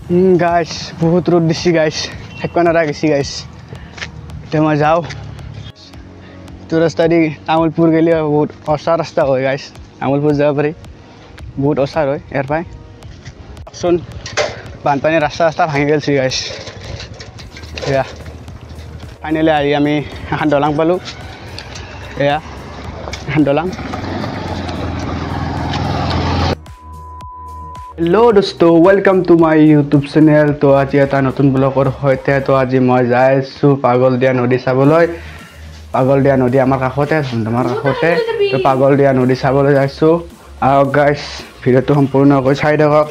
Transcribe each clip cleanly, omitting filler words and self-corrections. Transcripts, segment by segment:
গাইছ বহুত ৰ'দ দিছি গাইছ থাকিব নোৱাৰা গৈছি গাইছ এতিয়া মই যাওঁ এইটো ৰাস্তা দি তামোলপুৰ গ'লে বহুত অচাৰ ৰাস্তা হয় গাইছ তামোলপুৰ যাব পাৰি বহুত অচাৰ হয় ইয়াৰ পৰাই চোন বানপানী ৰাস্তা ভাঙি গৈছে গাইছ এয়া ফাইনেলি আহি আমি এখন দলং পালোঁ এয়া এখন দলং हेलो दोस्तों welcome to my YouTube channel तो आज এটা নতুন ব্লগৰ সৈতে তো আজি মই যাই আছো পাগলদিয়া নদী চাবলৈ পাগলদিয়া নদী আমাৰ কাষতে আমাৰ কাষতে তো পাগলদিয়া নদী চাবলৈ যাইছো আৰু গাইস ভিডিওটো সম্পূৰ্ণকৈ চাই থাকক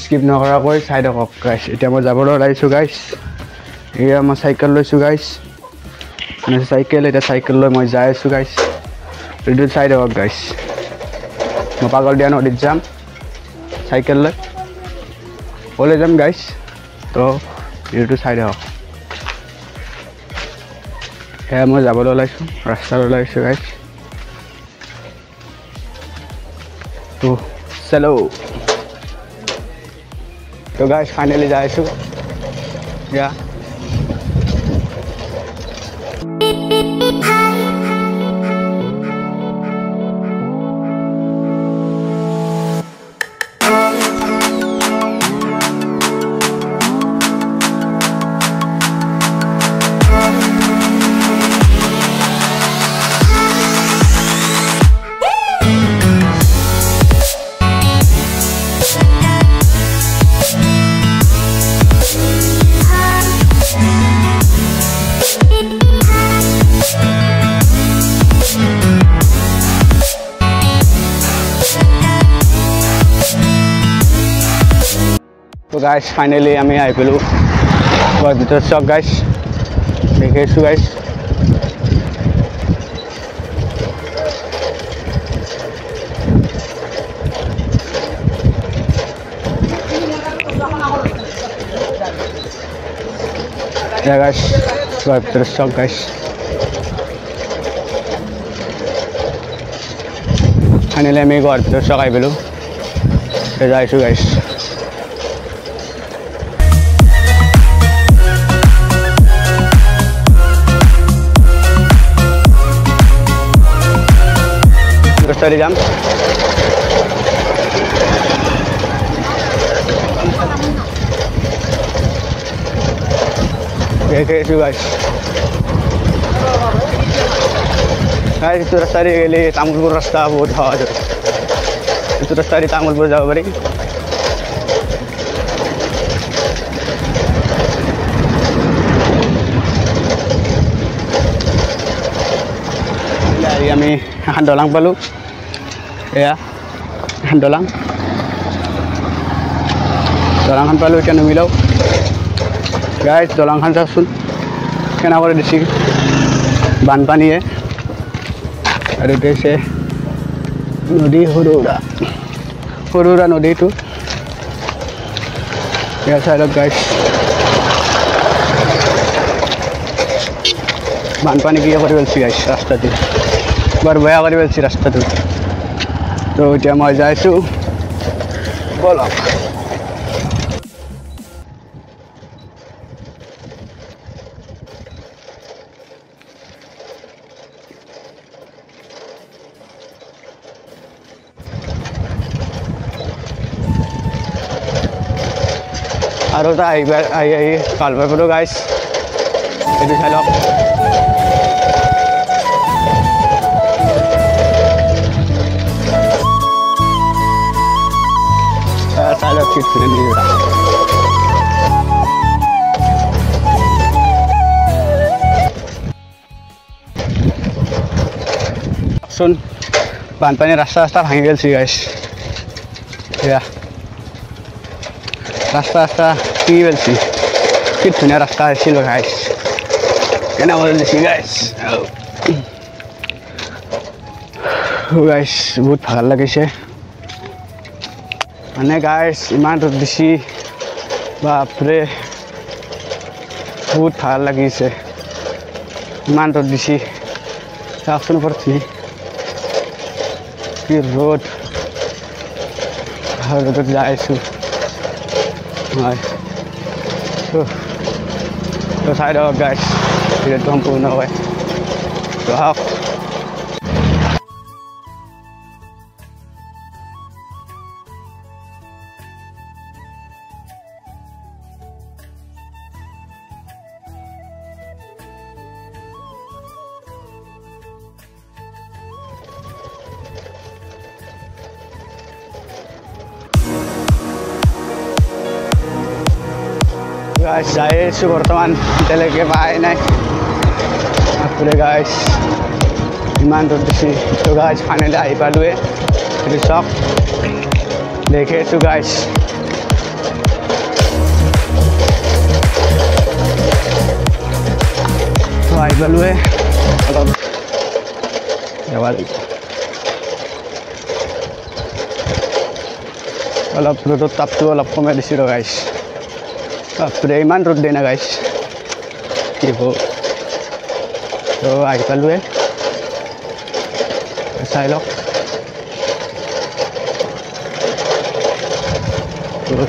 স্কিপ নকৰাকৈ চাই থাকক গাইস এতিয়া মই যাবলৈ ওলাইছো গাইস এয়া মই সাইকেল লৈছো গাইস মানে সাইকেল এটা সাইকেল লৈ মই যাই আছো গাইস ভিডিও চাই থাকক গাইস মই পাগলদিয়া নদীত যাম साइकेल ले जाम गाइस तो वीडियो साइड हो मैं जाबल ओलाइছো रास्ता ओलाइছো गाइस तो चलो तो गाइस फाइनली जाइছো या तो गाइस फाइनली आमी आई पेलु घर भीतर चक गाइस देखिसु गाइस या गाइस घर भीतर चक गाइस फाइनली आमी घर भीतर चक आई पेलु जाइसु guys Stari jam okay you guys itu rasta di gele Tamulpur rasta bahut hawa itu rasta di Tamulpur jaba pari dari ami akan dolang palu ya dolang kan palu ikan milau guys dolang kan sasun kena boleh disi ban pani ya ada desa nodi hurura nodi itu ya saya guys ban pani kia kori belsi guys rasta tu bar baya kori belsi rasta tu तो এতিয়া মই যাইছো বলক আৰু তা আই কালবা পড়ো guys এটো চাই লওক Saya fit friendly udah. Sun bahannya rasta भांगी गेल सी गाइस या rasta की गेल सी कि धुनिया रास्ता আছিল गाइस केना बोल सी गाइस गाइस बहुत ভাল লাগিছে মানে গাইস ইমান ৰ'দ দিছি বাপৰে বহুত ভাল লাগিছে ইমান ৰ'দ দিছি চাওকচোন পৰছি কি ৰ'দ ৰ'দত যাইছো হয় তো চাই দিয়ক গাইছ ভিডিঅ'টো সম্পূৰ্ণ হয় তো আহক guys যাই আছোঁ বৰ্তমান এতিয়ালৈকে পাই নাই পুৰে গাইছ ইমান দূৰ দিছি তো গাইছ ফাইনেলি আহি পালোৱে এইটো চাওক দেখি আছোঁ গাইছ তো আহি পালোৱে অলপ যাব লাগিব অলপ ৰ'দৰ তাপটো অলপ কমাই দিছোঁ ৰ গাইছ বাপৰে ইমান ৰ'দ দিয়ে না গাইছ কি হ'ব তো আহি পালোৱে চাই লওক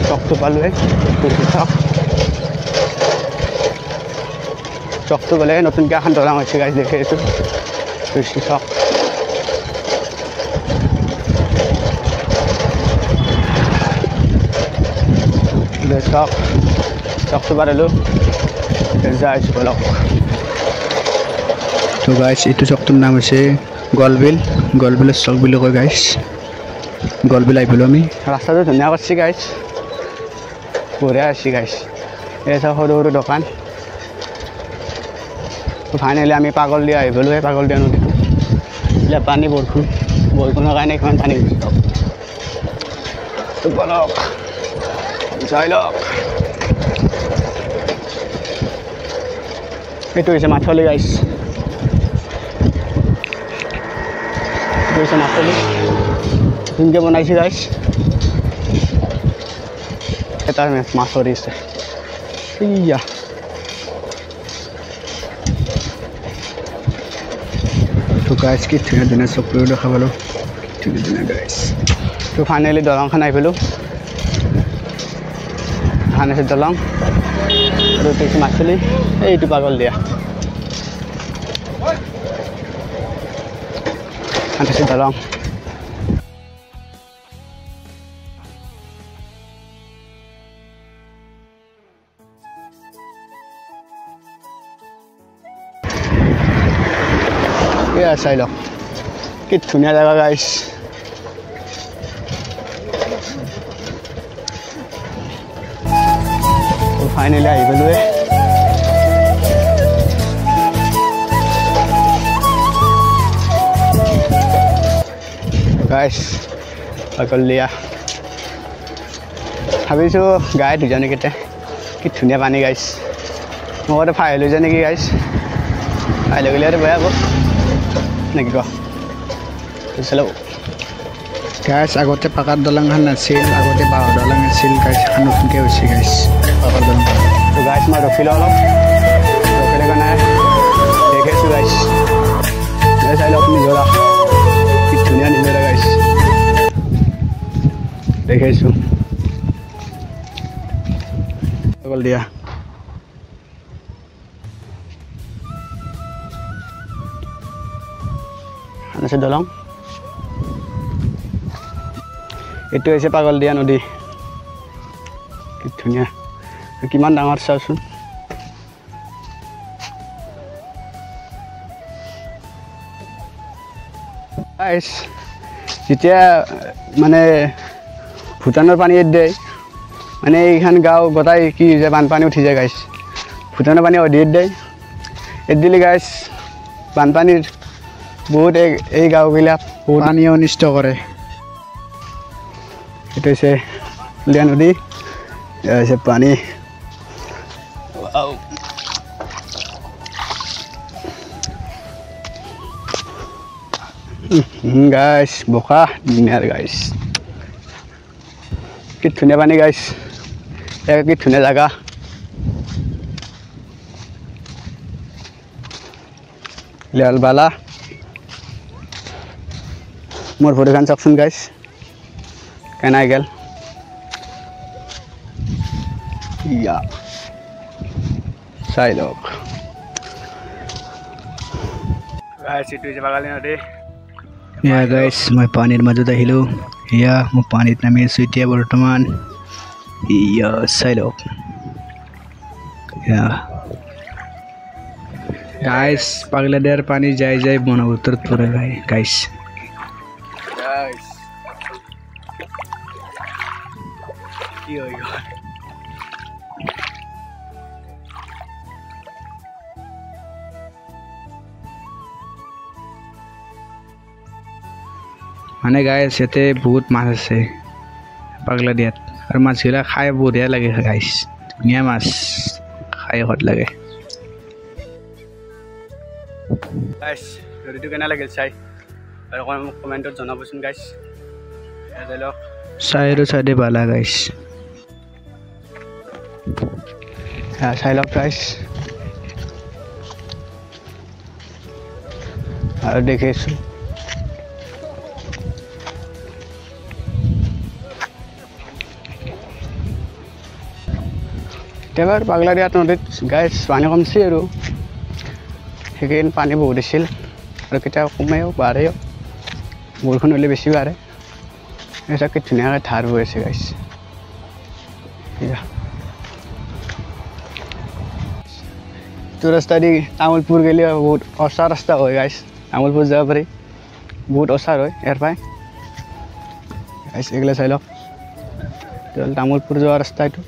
চকটো পালোৱে চাওক চকটো গ'লে নতুনকৈ এখন দলং হৈছে গাইছ দেখি আছোঁ চাওক চাওক চকটো পাৰিলোঁ যাই আছোঁ বলক তো গাইছ এইটো চকটোৰ নাম হৈছে গলবিলৰ চক বুলি কয় গাইছ গলবিল আহি পালোঁ আমি ৰাস্তাটো ধুনীয়া কৰিছে গাইছ বঢ়িয়া আছে গাইছ এই চব সৰু সৰু দোকান ফাইনেলি আমি পাগল দিয়া আহি পালোঁ পাগল দিয়া নদীটো এতিয়া পানী বৰষুণৰ কাৰণে কিমান পানী গৈছে তো বলক যাই লওক এইটো হৈছে মাথলি গাইছ এইটো হৈছে মাথলি ধুনীয়াকৈ বনাইছে গাইছ এটা মাছ ধৰিছে ইয়া তো গাইছ কি ধুনীয়া ধুনীয়া চকুৰে দেখা পালোঁ ধুনীয়া ধুনীয়া গাইছ তো ফাইনেলি দলংখন আহি পালোঁ এখন আছে দলং আৰু এইটো হৈছে মাছলি এইটো পাগল দিয়া এখন আছে দলং চাই লওক কি ধুনীয়া জেগা গাইছ ফাইনেলি আহি পালোৱে গাইছ পাগল দিয়া ভাবিছোঁ গাই ধুইছা নেকি কি ধুনীয়া পানী গাইছ মই ফাই লৈ যায় নেকি গাইছ ফাই লৈ গ'লে আৰু বেয়া হ'ব নেকি ক চালোঁ গাইছ আগতে পাকাৰ দলংখন নাছিল আগতে বাঁহৰ দলং আছিল গাইছ এখন নতুনকৈ হৈছে গাইছ পাকাৰ দলং তো গাইছ মই ৰখিলোঁ অলপ ৰখিলে কাৰণে দেখিছোঁ গাইছ চাই লওক নিজৰা কি ধুনীয়া নিজৰা গাইছ দেখিছোঁ পাগল দিয়া আছে দলং এইটো হৈছে পাগল দিয়া নদী কি ধুনীয়া কিমান ডাঙৰ চাওচোন গাইছ যেতিয়া মানে ভূটানৰ পানী এৰি দিয়ে মানে এইখন গাঁও গোটাই কি যে বানপানী উঠি যায় গাইছ ভূটানৰ পানী অধি এৰি দিয়ে এৰি দিলে গাইছ বানপানীৰ বহুত এই গাঁওবিলাক বহুত পানী অনিষ্ট কৰে এইটো হৈছে লিয়া নদী এয়া হৈছে পানী গাইছ বোকা ধুনীয়া গাইছ কি ধুনীয়া পানী গাইছ কি ধুনীয়া জেগা লিয়াল বালা मोर भरिखान चाकसुन गाइस केनाय गेल ইয়া চাই লওক গাইছ এইটো যে বাগালি নদী ইয়া গাইছ মই পানীৰ মাজত আহিলোঁ ইয়া মই পানীত নামি আছোঁ এতিয়া বৰ্তমান ইয়া চাই লওক ইয়া গাইছ পাগলা দিয়াৰ পানী যাই যাই ব্ৰহ্মপুত্ৰত পৰে গাইছ কি হৈ গ'ল মানে গাইছ ইয়াতে বহুত মাছ আছে পাগলা দিয়াত আৰু মাছবিলাক খাই বঢ়িয়া লাগে গাইছ ধুনীয়া মাছ খাই সোৱাদ লাগে গাইছ ভিডিঅ'টো কেনে লাগিল চাই আৰু কমেণ্টত জনাবচোন গাইছ চাই আৰু চাই দে বালা গাইছ চাই লওক গাইছ আৰু দেখিছোঁ এবাৰ পাগলা দিয়াত নদীত গাইছ পানী কমছে আৰু সেইকেইদিন পানী বহুত আছিল আৰু কেতিয়াবা কমেও বাঢ়েও বৰষুণ হ'লে বেছি বাঢ়ে এইটাকে ধুনীয়াকৈ ধাৰ হৈ আছে গাইছ এইটো ৰাস্তা দি তামোলপুৰ গ'লে বহুত ওচৰ ৰাস্তা হয় গাইছ তামোলপুৰ যাব পাৰি বহুত ওচৰ হয় ইয়াৰ পৰাই গাইছ এইগিলা চাই লওক তামোলপুৰ যোৱা ৰাস্তা এইটো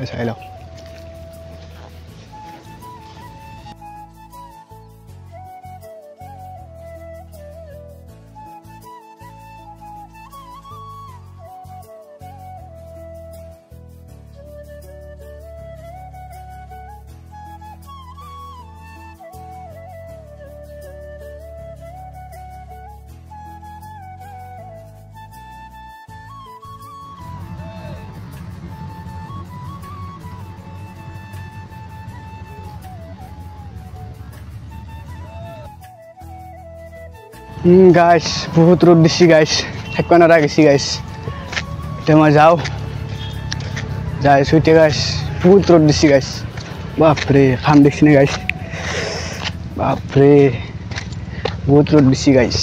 চাই লওক গাইছ বহুত ৰ'দ দিছি গাইছ থাকিব নোৱাৰা গৈছি গাইছ এতিয়া মই যাওঁ যাইছোঁ এতিয়া গাইছ বহুত ৰ'দ দিছি গাইছ বাপৰে খাম দেখিছেনে গাইছ বাপৰে বহুত ৰ'দ দিছি গাইছ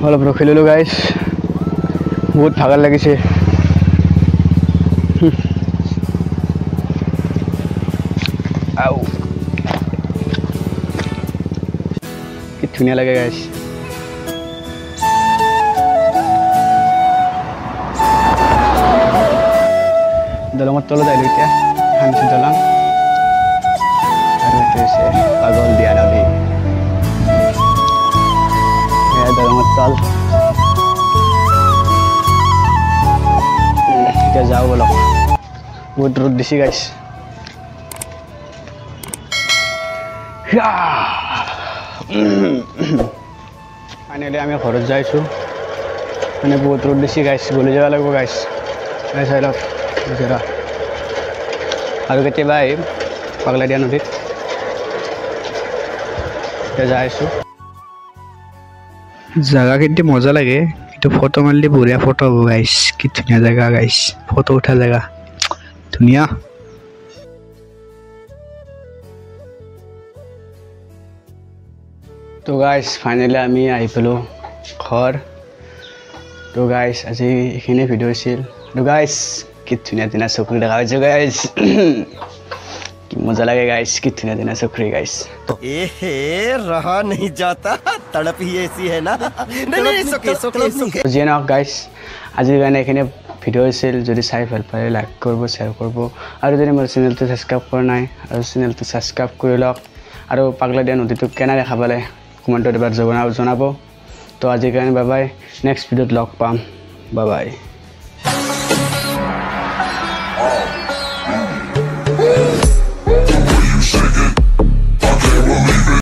অলপ ৰখি ল'লোঁ গাইছ বহুত ভাগৰ লাগিছে আও কি ধুনীয়া লাগে গাইছ দলঙৰ তলত আহিলোঁ এতিয়া হামচি দলং আৰু এইটো হৈছে পাগল দিয়া নদী দলঙৰ তল এতিয়া যাওঁ বলক বহুত ৰ'দ দিছি গাইছ ফাইনেলি আমি ঘৰত যাইছোঁ মানে বহুত ৰ'দ দিছি গাইছ গলি যাব লাগিব গাইছ চাই লওক আৰু কেতিয়াবা আহিম পাগলা দিয়া নদীত এতিয়া যাই আছোঁ জাগা কিন্তু মজা লাগে কিন্তু ফটো মাৰিলে বঢ়িয়া ফটো হ'ব গাইছ কি ধুনীয়া জেগা গাইছ ফটো উঠা জেগা ধুনীয়া তো গাইছ ফাইনেলি আমি আহি পালোঁ ঘৰ তো গাইছ আজি এইখিনি ভিডিঅ' আছিল তো গাইছ কি ধুনীয়া ধুনীয়া চকুৰি দেখা পাইছোঁ গাইছ কি মজা লাগে গাইছ কি ধুনীয়া ধুনীয়া চকুৰি গাইছ रहा नहीं जाता तड़प ही ऐसी है ना যিয়ে নহওক গাইছ আজিৰ কাৰণে এইখিনি ভিডিঅ' আছিল যদি চাই ভাল পালে লাইক কৰিব শ্বেয়াৰ কৰিব আৰু যদি মোৰ চেনেলটো ছাবস্ক্ৰাইব কৰা নাই আৰু চেনেলটো ছাবস্ক্ৰাইব কৰি লওক আৰু পাগলা দিয়া নদীটো কেনে দেখা পালে কমেণ্টত এবাৰ জনাব তো আজিৰ কাৰণে বাই বাই নেক্সট ভিডিঅ'ত লগ পাম বাই বাই